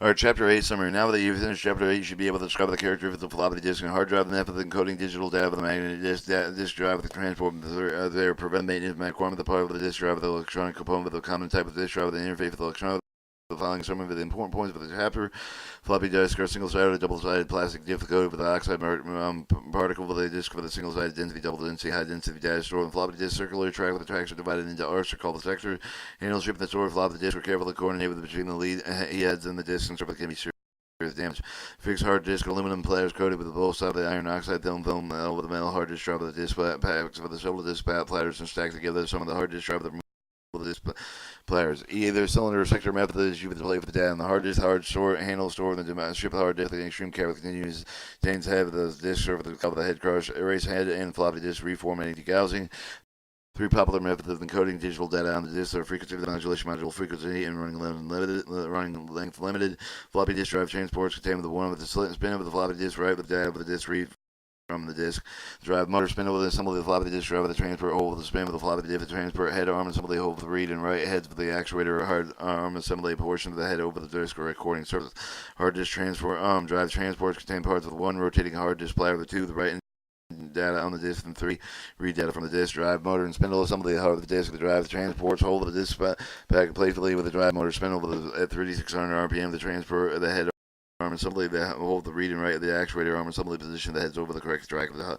Alright, Chapter 8 summary. Now that you've finished Chapter 8, you should be able to discover the character of the floppy disk and hard drive, the net with the encoding digital data with the magnetic disk drive with the transport there, prevent maintenance, requirement of the part of the disk drive with the electronic component with the common type of disk drive with the interface with the electronic. The following summary of the important points of the chapter. Floppy disk are single-sided, double-sided plastic disc coated with the oxide particle with a disk with a single-sided density, double-density, high-density data stored on floppy disk. Circular track with the tracks are divided into arcs are called the sectors. Handles shipping the stored floppy disk are carefully coordinated between the lead heads and the disks and can be damage. Fixed hard disk aluminum platters coated with both sides of the iron oxide film with the metal hard disk drive with the disk packs with the several disk platters and stacked together. Some of the hard disk drive with the players. Either cylinder or sector method is used to play with the data. And the hard disk, handle store, and the ship the hard disk. The extreme care with continues contains head of the disk over the cover of the head crush, erase head and floppy disk, reformatting, degaussing. Three popular methods of encoding digital data on the disk are frequency with modulation module frequency and running length limited. Floppy disk drive transports contain with the one with the slit and spin of the floppy disk right with the data with the disk read from the disk. Drive motor spindle with the assembly of the floppy disk drive with the transport hole with the spin with the floppy disk, the transport head arm assembly hole with the read and write heads with the actuator hard arm assembly portion of the head over the disk or recording surface. Hard disk transfer arm drive transports contain parts with one rotating hard disk player with two the right data on the disk and three read data from the disk. Drive motor and spindle assembly of the disk. The drive transports hold of the disk pack playfully with the drive motor spindle with at 3600 RPM. The transfer the head arm assembly the hold the read and write the actuator arm assembly position that heads over the correct track of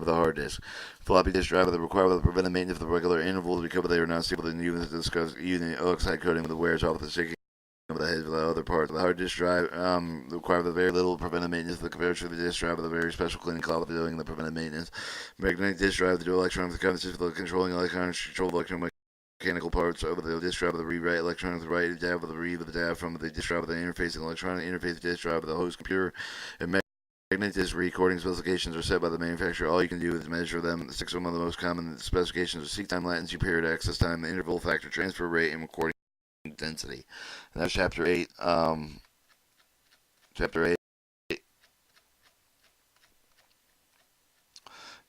the hard disk. Floppy disk drive the required with the preventive maintenance of the regular intervals because they are not stable in units discuss using oxide coating with the wears off with the sticky of the heads of the other parts. The hard disk drive require the very little preventive maintenance compared to the disk drive with a very special cleaning cloth for doing the preventive maintenance. Magnetic disk drive the dual electron with the consists of the controlling electrons control electromechanical parts over the disk drive with the read-write electronics, the write data with the read with the data from the disk drive with the interface and electronic interface disk drive with the host computer. And magnetic disk recording specifications are set by the manufacturer. All you can do is measure them. Six of them of the most common specifications are seek time, latency, period, access time, the interval factor, transfer rate, and recording density. And that's chapter 8. Chapter 8.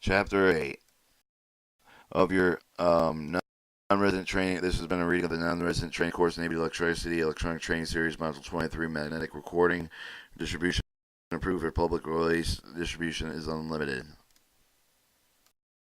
Chapter 8 of your non-resident training. This has been a reading of the non-resident training course, Navy Electricity Electronic Training Series, Module 23, Magnetic Recording, Distribution, Approved for public release. Distribution is unlimited.